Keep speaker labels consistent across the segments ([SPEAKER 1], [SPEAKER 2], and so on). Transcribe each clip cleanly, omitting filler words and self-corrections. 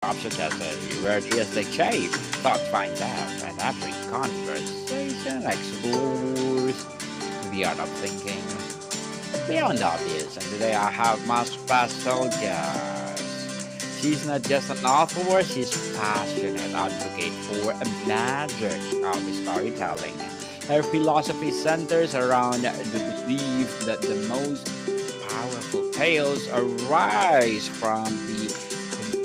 [SPEAKER 1] Option Cafe, where the ESTech Chase thought finds out and every conversation explores the art of thinking beyond the obvious. And today I have my special guest. She's not just an author, she's passionate advocate for a magic of storytelling. Her philosophy centers around the belief that the most powerful tales arise from the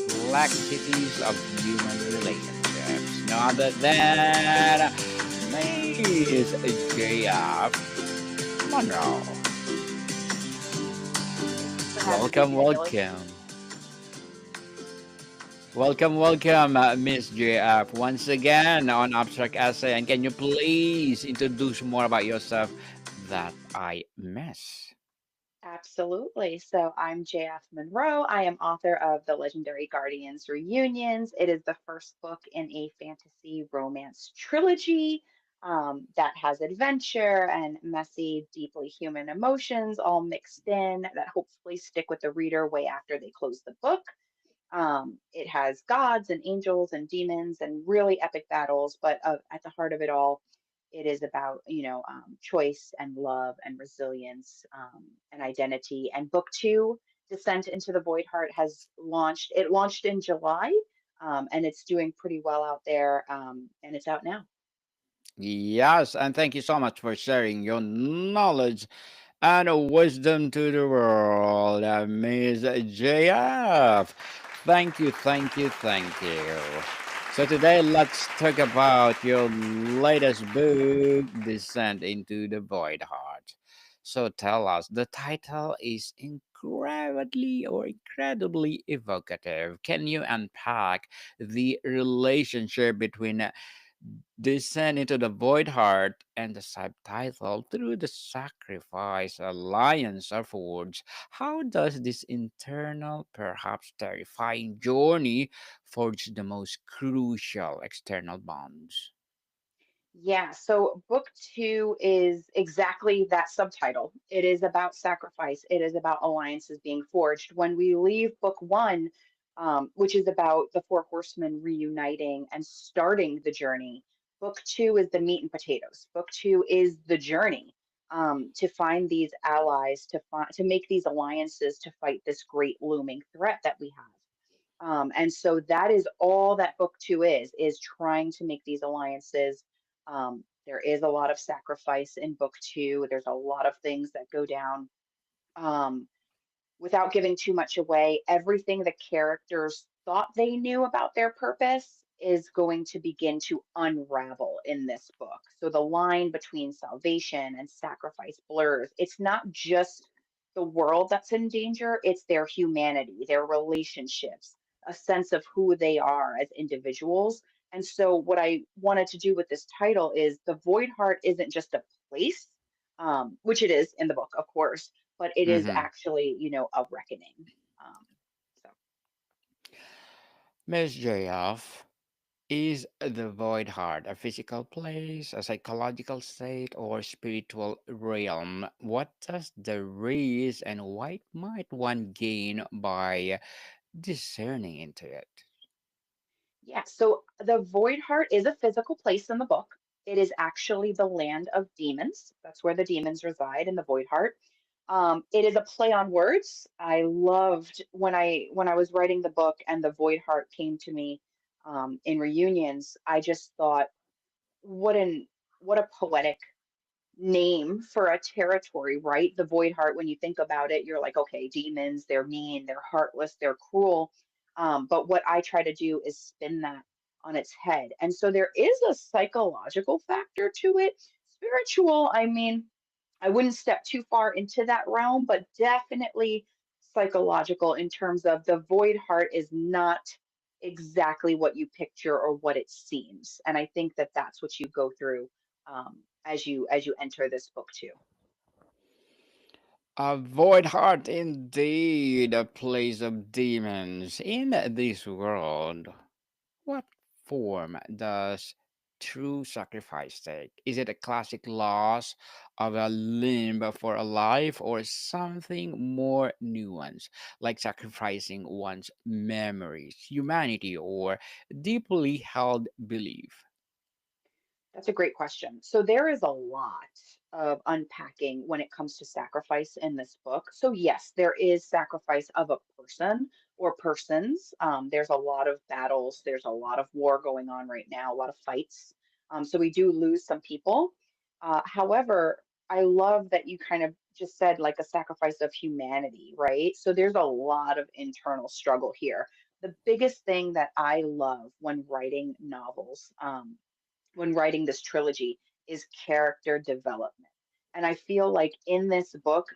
[SPEAKER 1] complexities of human relationships. No other than Miss J.F. Monroe.
[SPEAKER 2] Thanks for having me,
[SPEAKER 1] Welcome,
[SPEAKER 2] Daniel.
[SPEAKER 1] welcome. Welcome, Miss JF, once again on Abstract Essay. And can you please introduce more about yourself that I miss?
[SPEAKER 2] Absolutely. So I'm JF Monroe. I am author of The Legendary Guardians Reunions. It is the first book in a fantasy romance trilogy that has adventure and messy, deeply human emotions all mixed in that hopefully stick with the reader way after they close the book. It has gods and angels and demons and really epic battles, but at the heart of it all, it is about choice and love and resilience and identity. And book two, Descent into the Void Heart, has launched. It launched in July, and it's doing pretty well out there, and it's out now.
[SPEAKER 1] Yes, and thank you so much for sharing your knowledge and wisdom to the world, Miss JF. Thank you, thank you, thank you. So today let's talk about your latest book, Descent into the Void Heart. So tell us, the title is incredibly evocative. Can you unpack the relationship between descend into the void heart and the subtitle through the sacrifice alliance affords? How does this internal, perhaps terrifying journey forge the most crucial external bonds?
[SPEAKER 2] Yeah, so book two is exactly that subtitle. It is about sacrifice. It is about alliances being forged. When we leave book one, which is about the four horsemen reuniting and starting the journey, book two is the meat and potatoes. Book two is the journey to find these allies, to make these alliances to fight this great looming threat that we have. And so that is all that book two is trying to make these alliances. There is a lot of sacrifice in book two. There's a lot of things that go down. Um, Without giving too much away, everything the characters thought they knew about their purpose is going to begin to unravel in this book. So the line between salvation and sacrifice blurs. It's not just the world that's in danger, it's their humanity, their relationships, a sense of who they are as individuals. And so, what I wanted to do with this title is the Void Heart isn't just a place, which it is in the book, of course, but it is
[SPEAKER 1] Mhm.
[SPEAKER 2] actually, a reckoning. Um, so
[SPEAKER 1] Miss JF, is the void heart a physical place, a psychological state, or spiritual realm? What does the raise and what might one gain by discerning into it?
[SPEAKER 2] yeah, so the Void Heart is a physical place in the book. It is actually the land of demons. That's where the demons reside in the Void Heart. It is a play on words. I loved when I was writing the book and the Void Heart came to me in reunions. I just thought, what an what a poetic name for a territory, right? The Void Heart, when you think about it, you're like, okay, demons, they're mean, they're heartless, they're cruel. But what I try to do is spin that on its head. And so there is a psychological factor to it. Spiritual, I mean, I wouldn't step too far into that realm, but definitely psychological in terms of the Void Heart is not exactly what you picture or what it seems. And I think that that's what you go through as you enter this book too.
[SPEAKER 1] A void heart indeed, a place of demons. In this world, what form does true sacrifice take? Is it a classic loss of a limb for a life, or something more nuanced, like sacrificing one's memories, humanity, or deeply held belief?
[SPEAKER 2] That's a great question. So there is a lot of unpacking when it comes to sacrifice in this book. So yes, there is sacrifice of a person or persons. There's a lot of battles. There's a lot of war going on right now, a lot of fights. So we do lose some people. However, I love that you kind of just said like a sacrifice of humanity, right? So there's a lot of internal struggle here. The biggest thing that I love when writing novels, when writing this trilogy is character development. And I feel like in this book,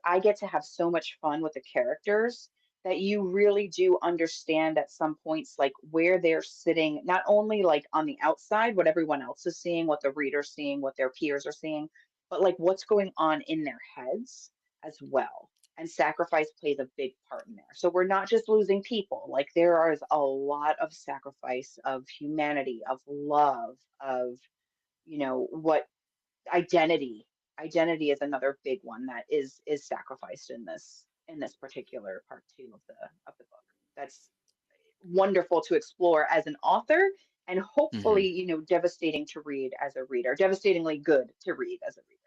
[SPEAKER 2] I get to have so much fun with the characters that you really do understand at some points, like where they're sitting, not only like on the outside, what everyone else is seeing, what the reader's seeing, what their peers are seeing, but like what's going on in their heads as well. And sacrifice plays a big part in there. So we're not just losing people, like there is a lot of sacrifice of humanity, of love, of, what identity. Identity is another big one that is sacrificed in this particular part two of the book. That's wonderful to explore as an author and hopefully, devastating to read as a reader, devastatingly good to read as a reader.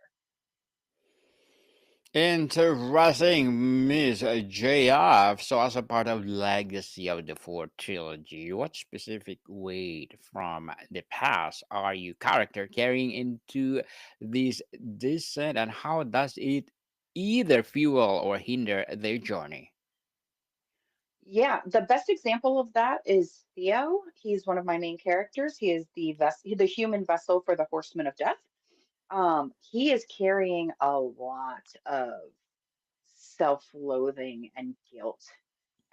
[SPEAKER 1] Interesting, Miss JF. So, as a part of legacy of the fourth trilogy, what specific weight from the past are you character carrying into this descent, and how does it either fuel or hinder their journey?
[SPEAKER 2] Yeah, the best example of that is Theo. He's one of my main characters. He is the human vessel for the Horsemen of Death. He is carrying a lot of self-loathing and guilt,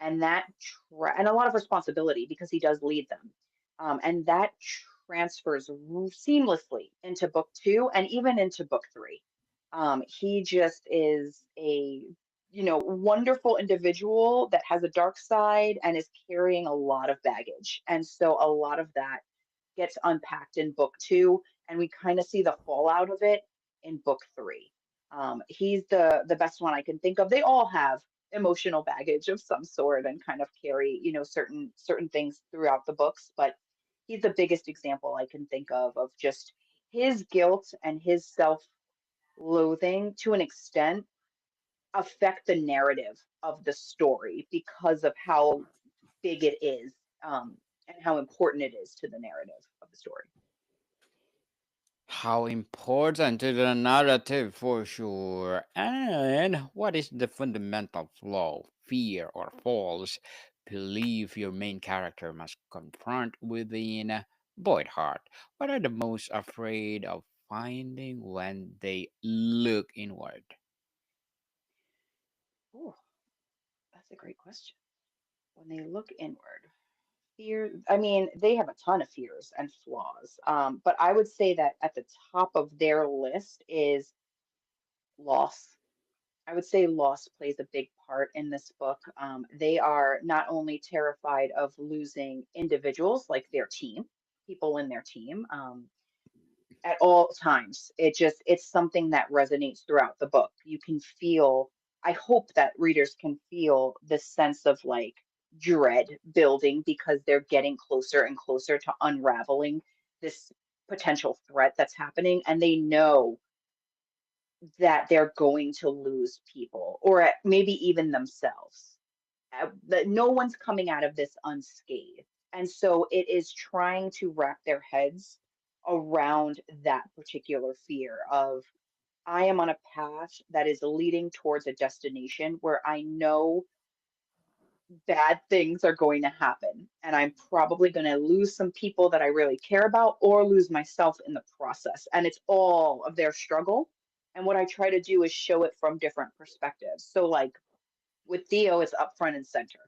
[SPEAKER 2] and and a lot of responsibility because he does lead them. And that transfers seamlessly into book two and even into book three. He just is a wonderful individual that has a dark side and is carrying a lot of baggage, and so a lot of that gets unpacked in book two, and we kind of see the fallout of it in book three. He's the best one I can think of. They all have emotional baggage of some sort and kind of carry, certain things throughout the books, but he's the biggest example I can think of just his guilt and his self-loathing to an extent affect the narrative of the story because of how big it is, and how important it is to the narrative of the story.
[SPEAKER 1] How important to the narrative for sure. And what is the fundamental flaw, fear, or false belief your main character must confront within Boyd Heart? What are the most afraid of finding when they look inward?
[SPEAKER 2] Oh, that's a great question. When they look inward, fear, I mean, they have a ton of fears and flaws. But I would say that at the top of their list is loss. I would say loss plays a big part in this book. They are not only terrified of losing individuals like their team, people in their team, at all times. It's something that resonates throughout the book. You can feel, I hope that readers can feel this sense of like dread building because they're getting closer and closer to unraveling this potential threat that's happening, and they know that they're going to lose people or maybe even themselves. That no one's coming out of this unscathed. And so it is trying to wrap their heads around that particular fear of, I am on a path that is leading towards a destination where I know bad things are going to happen. And I'm probably going to lose some people that I really care about or lose myself in the process. And it's all of their struggle. And what I try to do is show it from different perspectives. So, like, with Theo, it's up front and center.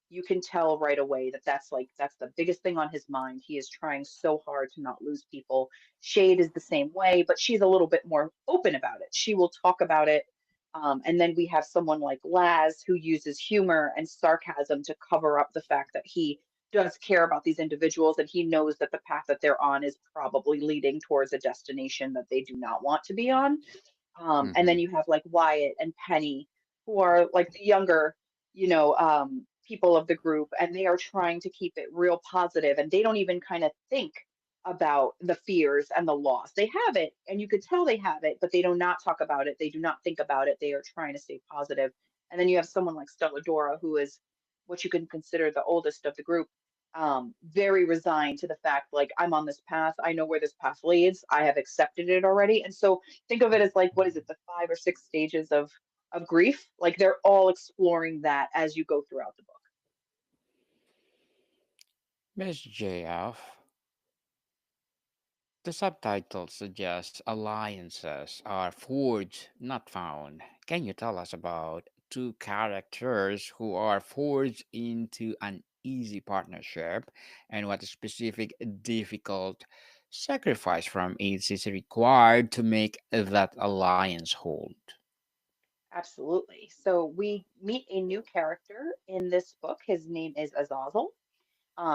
[SPEAKER 2] You can tell right away that that's the biggest thing on his mind. He is trying so hard to not lose people. Shade is the same way, but she's a little bit more open about it. She will talk about it. And then we have someone like Laz who uses humor and sarcasm to cover up the fact that he does care about these individuals, and he knows that the path that they're on is probably leading towards a destination that they do not want to be on. And
[SPEAKER 1] Mm-hmm.
[SPEAKER 2] then you have like Wyatt and Penny, who are like the younger, people of the group, and they are trying to keep it real positive, and they don't even kind of think about the fears and the loss. They have it, and you could tell they have it, but they do not talk about it. They do not think about it. They are trying to stay positive. And then you have someone like Stella Dora, who is what you can consider the oldest of the group, very resigned to the fact, like, I'm on this path. I know where this path leads. I have accepted it already. And so think of it as like, what is it, the 5 or 6 stages of grief? Like they're all exploring that as you go throughout the book.
[SPEAKER 1] Miss JF, the subtitle suggests alliances are forged, not found. Can you tell us about two characters who are forged into an easy partnership and what specific difficult sacrifice from each is required to make that alliance hold?
[SPEAKER 2] Absolutely. So we meet a new character in this book. His name is Azazel.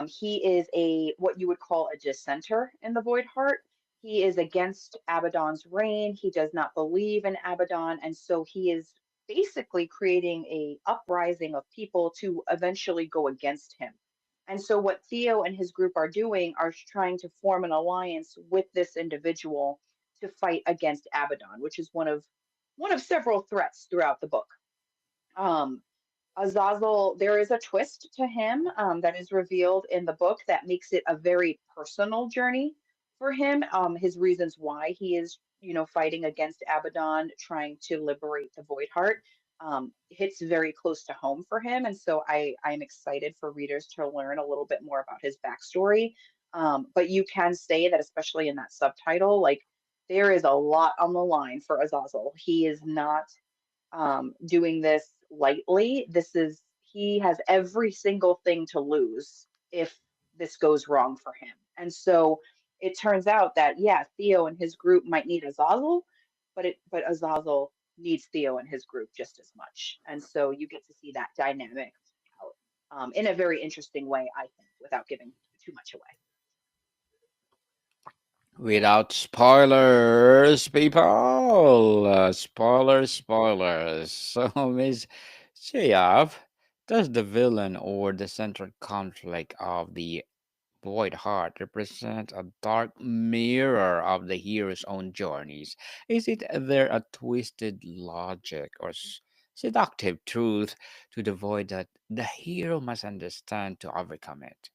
[SPEAKER 2] He is a what you would call a dissenter in the Void Heart. He is against Abaddon's reign. He does not believe in Abaddon, and so he is basically creating a uprising of people to eventually go against him. And so what Theo and his group are doing are trying to form an alliance with this individual to fight against Abaddon, which is one of several threats throughout the book. Um, Azazel, there is a twist to him that is revealed in the book that makes it a very personal journey for him. His reasons why he is, fighting against Abaddon, trying to liberate the Void Heart, hits very close to home for him. And so I'm excited for readers to learn a little bit more about his backstory. But you can say that, especially in that subtitle, like there is a lot on the line for Azazel. He is not doing this lightly. He has every single thing to lose if this goes wrong for him. And so it turns out that, yeah, Theo and his group might need Azazel, but Azazel needs Theo and his group just as much. And so you get to see that dynamic out in a very interesting way, I think, without giving too much away.
[SPEAKER 1] Without spoilers, people. Spoilers, spoilers. So, Miss Chayaf, does the villain or the central conflict of the Void Heart represent a dark mirror of the hero's own journeys? Is it there a twisted logic or seductive truth to the void that the hero must understand to overcome it?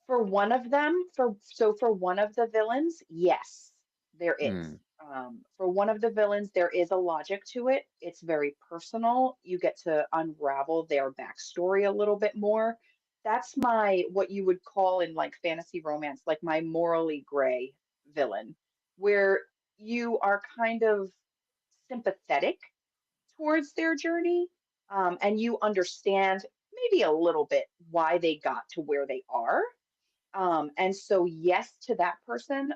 [SPEAKER 2] For one of them, for one of the villains, yes, there is.
[SPEAKER 1] Hmm.
[SPEAKER 2] For one of the villains, there is a logic to it. It's very personal. You get to unravel their backstory a little bit more. That's my what you would call in like fantasy romance, like my morally gray villain, where you are kind of sympathetic towards their journey, and you understand maybe a little bit why they got to where they are, and so, yes to that person.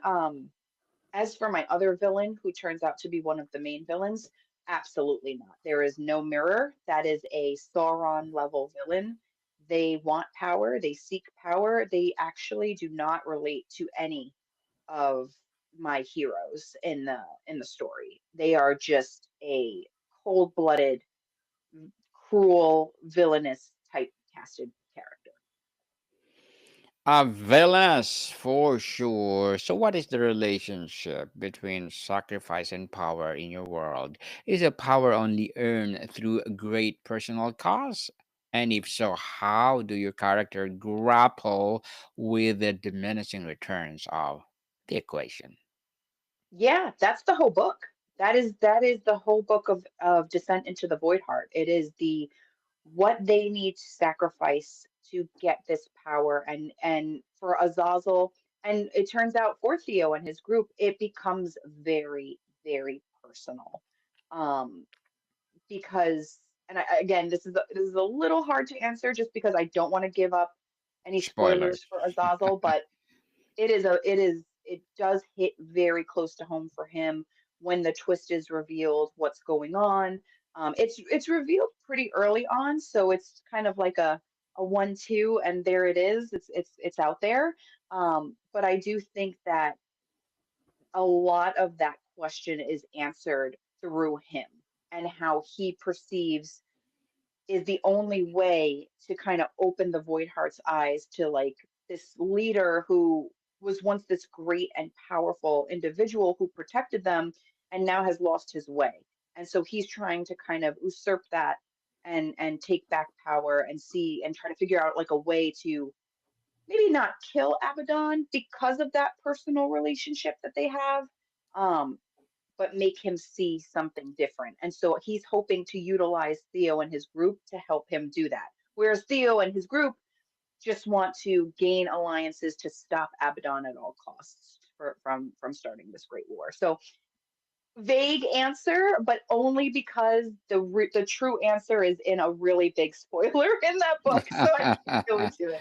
[SPEAKER 2] As for my other villain, who turns out to be one of the main villains, absolutely not. There is no mirror. That is a Sauron level villain. They want power. They seek power. They actually do not relate to any of my heroes in the story. They are just a cold-blooded, cruel, villainous type casted character.
[SPEAKER 1] Villainous for sure. So, what is the relationship between sacrifice and power in your world? Is a power only earned through a great personal cause? And if so, how do your character grapple with the diminishing returns of the equation?
[SPEAKER 2] Yeah, that's the whole book. That is the whole book of Descent into the Void Heart. It is the what they need to sacrifice to get this power, and for Azazel, and it turns out for Theo and his group, it becomes very, very personal. Um, because again, this is a little hard to answer just because I don't want to give up any spoilers
[SPEAKER 1] Spoilers.
[SPEAKER 2] for Azazel, but it does hit very close to home for him when the twist is revealed, what's going on. It's revealed pretty early on, so it's kind of like a a 1-2, and there it is. It's out there. But I do think that a lot of that question is answered through him and how he perceives is the only way to kind of open the Void Heart's eyes to like this leader who was once this great and powerful individual who protected them and now has lost his way. And so he's trying to kind of usurp that and take back power and see and try to figure out like a way to maybe not kill Abaddon because of that personal relationship that they have. Um, but make him see something different. And so he's hoping to utilize Theo and his group to help him do that. Whereas Theo and his group just want to gain alliances to stop Abaddon at all costs from starting this great war. So vague answer, but only because the true answer is in a really big spoiler in that book. So I can't go into it.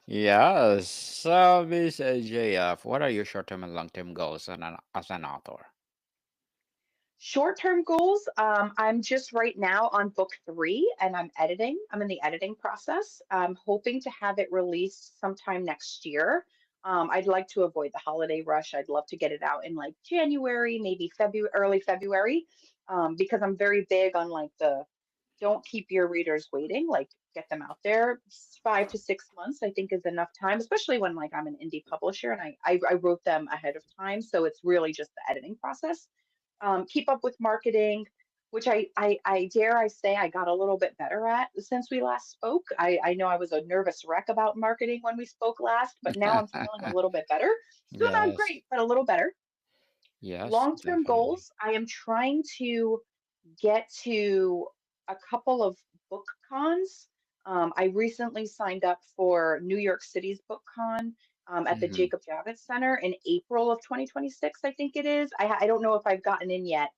[SPEAKER 1] Yes. So, Miss JF, what are your short-term and long-term goals as an author?
[SPEAKER 2] Short-term goals, I'm just right now on book three and I'm editing. I'm in the editing process. I'm hoping to have it released sometime next year. I'd like to avoid the holiday rush. I'd love to get it out in like January, maybe February, early February, because I'm very big on like the don't keep your readers waiting, like get them out there. 5 to 6 months, I think, is enough time, especially when like I'm an indie publisher and I wrote them ahead of time. So it's really just the editing process. Keep up with marketing, which I dare I say I got a little bit better at since we last spoke. I know I was a nervous wreck about marketing when we spoke last, but now I'm feeling a little bit better. Still not
[SPEAKER 1] Yes.
[SPEAKER 2] great, but a little better.
[SPEAKER 1] Yes,
[SPEAKER 2] Long-term
[SPEAKER 1] definitely.
[SPEAKER 2] goals, I am trying to get to a couple of book cons. I recently signed up for New York City's book con at the
[SPEAKER 1] Hmm.
[SPEAKER 2] Jacob Javits Center in April of 2026, I think it is. I don't know if I've gotten in yet,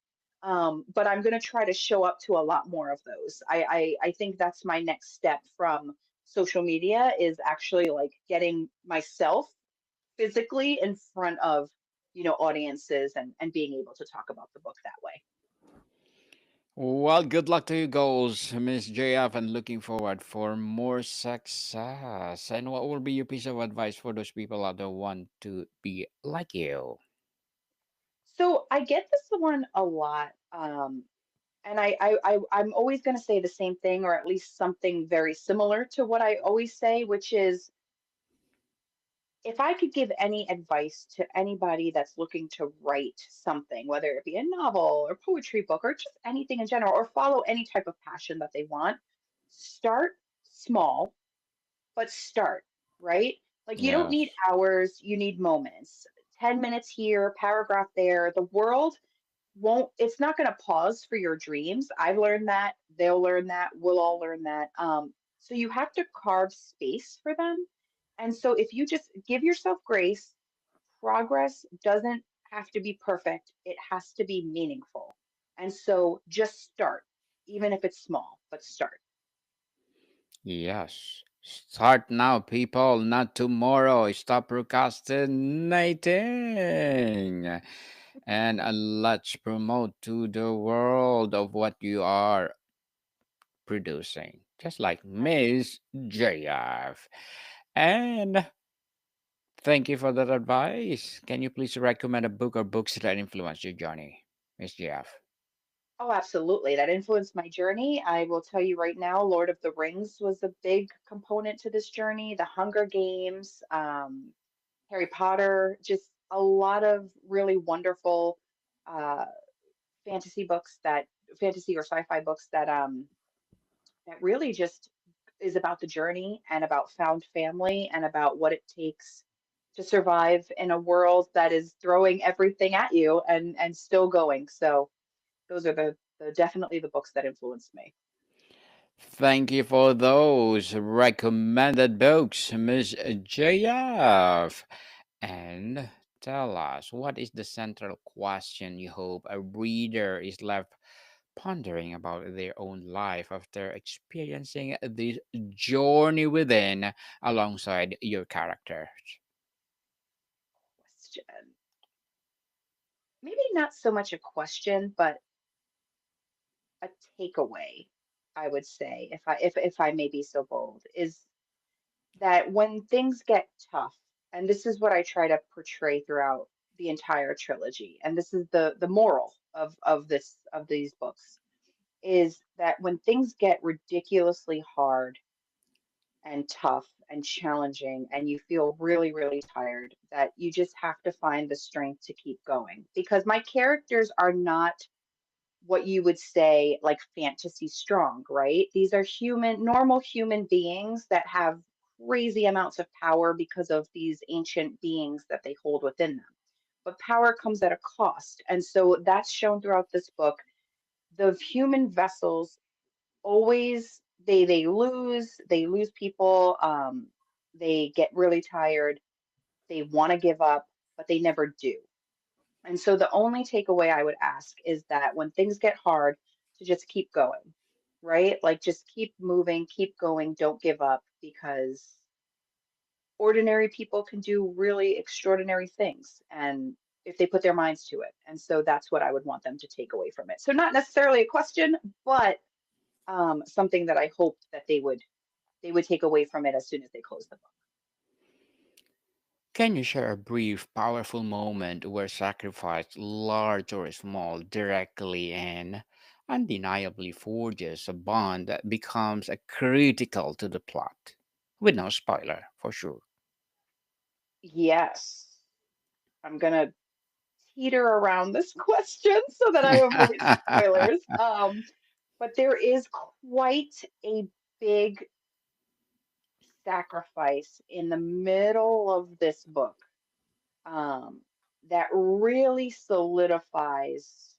[SPEAKER 2] but I'm going to try to show up to a lot more of those. I think that's my next step from social media is actually like getting myself physically in front of audiences and being able to talk about the book that way.
[SPEAKER 1] Well, good luck to your goals, Miss JF, and looking forward for more success. And what will be your piece of advice for those people out there who want to be like you?
[SPEAKER 2] So I get this one a lot, and I'm always going to say the same thing, or at least something very similar to what I always say, which is if I could give any advice to anybody that's looking to write something, whether it be a novel or poetry book or just anything in general, or follow any type of passion that they want, start small, but start, right? Like you don't need
[SPEAKER 1] Yes.
[SPEAKER 2] hours, you need moments. 10 minutes here, paragraph there. The world won't it's not going to pause for your dreams. I've learned that, they'll learn that, we'll all learn that. So you have to carve space for them. And so if you just give yourself grace, progress doesn't have to be perfect, it has to be meaningful. And so just start, even if it's small, but start.
[SPEAKER 1] Yes. Start now, people, not tomorrow. Stop procrastinating. And let's promote to the world of what you are producing, just like
[SPEAKER 2] Absolutely.
[SPEAKER 1] Miss JF. And thank you for that advice. Can you please recommend a book or books that influenced your journey, Miss JF?
[SPEAKER 2] Oh, absolutely. That influenced my journey. I will tell you right now, Lord of the Rings was a big component to this journey. The Hunger Games, Harry Potter, just a lot of really wonderful uh, fantasy books that fantasy or sci-fi books that really just is about the journey and about found family and about what it takes to survive in a world that is throwing everything at you and still going. So those are the definitely the books that influenced me.
[SPEAKER 1] Thank you for those recommended books, Miss JF. And tell us, what is the central question you hope a reader is left pondering about their own life after experiencing this journey within alongside your characters?
[SPEAKER 2] Question. Maybe not so much a question, but a takeaway, I would say, if I may be so bold, is that when things get tough, and this is what I try to portray throughout the entire trilogy, and this is the moral of these books, is that when things get ridiculously hard and tough and challenging and you feel really, really tired, that you just have to find the strength to keep going. Because my characters are not what you would say like fantasy strong, right? These are human, normal human beings that have crazy amounts of power because of these ancient beings that they hold within them. But power comes at a cost. And so that's shown throughout this book. The human vessels always they lose people, they get really tired, they want to give up, but they never do. And so the only takeaway I would ask is that when things get hard, to just keep going, right? Like just keep moving, keep going, don't give up, because ordinary people can do really extraordinary things and if they put their minds to it. And so that's what I would want them to take away from it. So not necessarily a question, but something that I hoped that they would take away from it as soon as they close the book.
[SPEAKER 1] Can you share a brief, powerful moment where sacrifice, large or small, directly and undeniably forges a bond that becomes a critical to the plot? With no spoiler, for sure.
[SPEAKER 2] Yes, I'm gonna teeter around this question so that I avoid spoilers. But there is quite a big sacrifice in the middle of this book, um, that really solidifies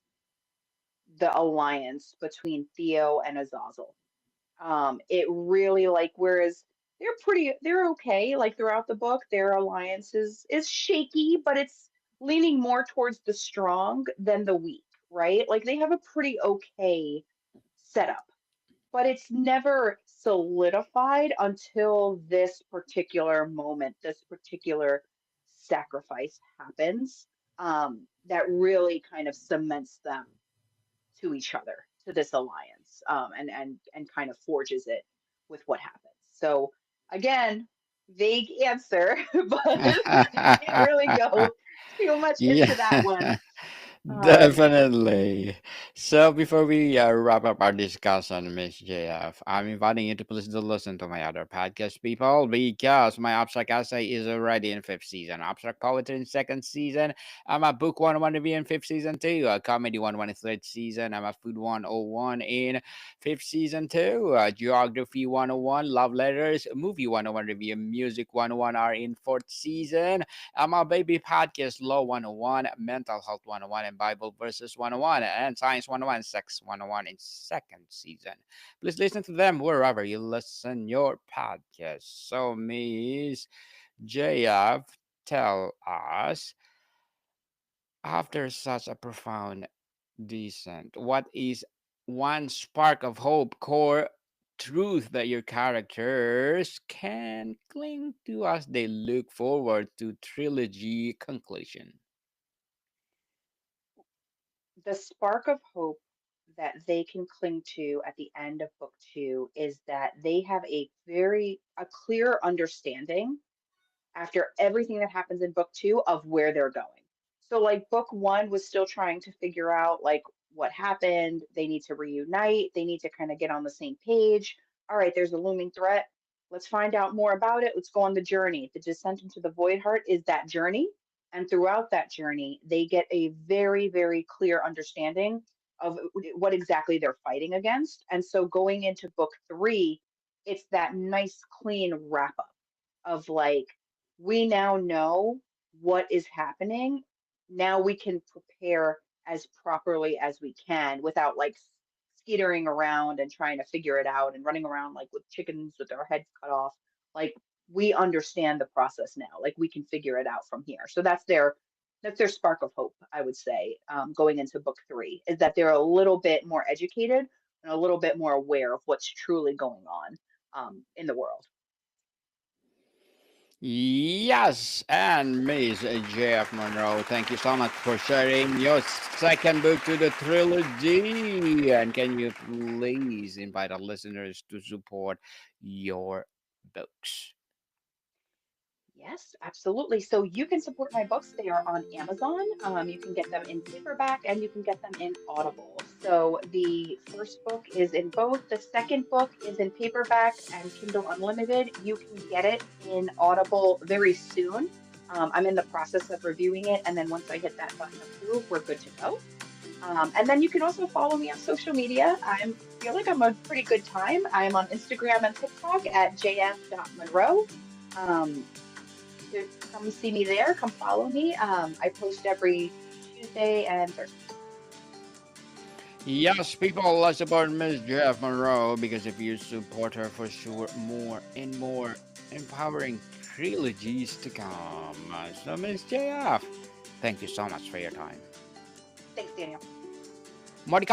[SPEAKER 2] the alliance between Theo and Azazel. It really like whereas they're okay like throughout the book, their alliance is shaky, but it's leaning more towards the strong than the weak, right? Like they have a pretty okay setup, but it's never solidified until this particular moment, this particular sacrifice happens, that really kind of cements them to each other, to this alliance, and kind of forges it with what happens. So again, vague answer, but I can't really go too much into that
[SPEAKER 1] Yeah.
[SPEAKER 2] one. Um,
[SPEAKER 1] Definitely. So before we wrap up our discussion, Miss JF, I'm inviting you to please do listen to my other podcast, people, because my abstract essay is already in fifth season. Abstract poetry in second season. I'm a book 101 to be in fifth season too. A comedy 101 in third season. I'm a food 101 in fifth season too. Geography 101, love letters, movie 101 review, music 101 are in fourth season. My baby podcast Law 101, Mental Health 101, and Bible Verses 101, and Science 101, Sex 101 in second season. Please listen to them wherever you listen your podcast. So, Miss JF, tell us, after such a profound descent, what is one spark of hope, core truth that your characters can cling to as they look forward to trilogy conclusion?
[SPEAKER 2] the spark of hope that they can cling to at the end of book two is that they have a clear understanding after everything that happens in book two of where they're going. So like book one was still trying to figure out like what happened. They need to reunite. They need to kind of get on the same page. All right, there's a looming threat. Let's find out more about it. Let's go on the journey. The descent into the void heart is that journey. And throughout that journey, they get a very, very clear understanding of what exactly they're fighting against. And so going into book three, it's that nice, clean wrap up of like, we now know what is happening. Now we can prepare as properly as we can without like skittering around and trying to figure it out and running around like with chickens with their heads cut off. Like we understand the process now. Like we can figure it out from here. So that's their spark of hope, I would say, going into book three, is that they're a little bit more educated and a little bit more aware of what's truly going on, in the world.
[SPEAKER 1] Yes, and Miss JF Monroe, thank you so much for sharing your second book to the trilogy. And can you please invite our listeners to support your books?
[SPEAKER 2] Yes, absolutely. So you can support my books. They are on Amazon. You can get them in paperback and you can get them in Audible. So the first book is in both. The second book is in paperback and Kindle Unlimited. You can get it in Audible very soon. I'm in the process of reviewing it. And then once I hit that button approve, we're good to go. And then you can also follow me on social media. I feel like I'm a pretty good time. I am on Instagram and TikTok at jf.monroe. Um, to come see me there, come follow me. I post every Tuesday and Thursday.
[SPEAKER 1] Yes, people, let's support Miss Jeff Monroe because if you support her for sure, more and more empowering trilogies to come. So, Miss JF, thank you so much for your time.
[SPEAKER 2] Thanks, Daniel.
[SPEAKER 1] Monica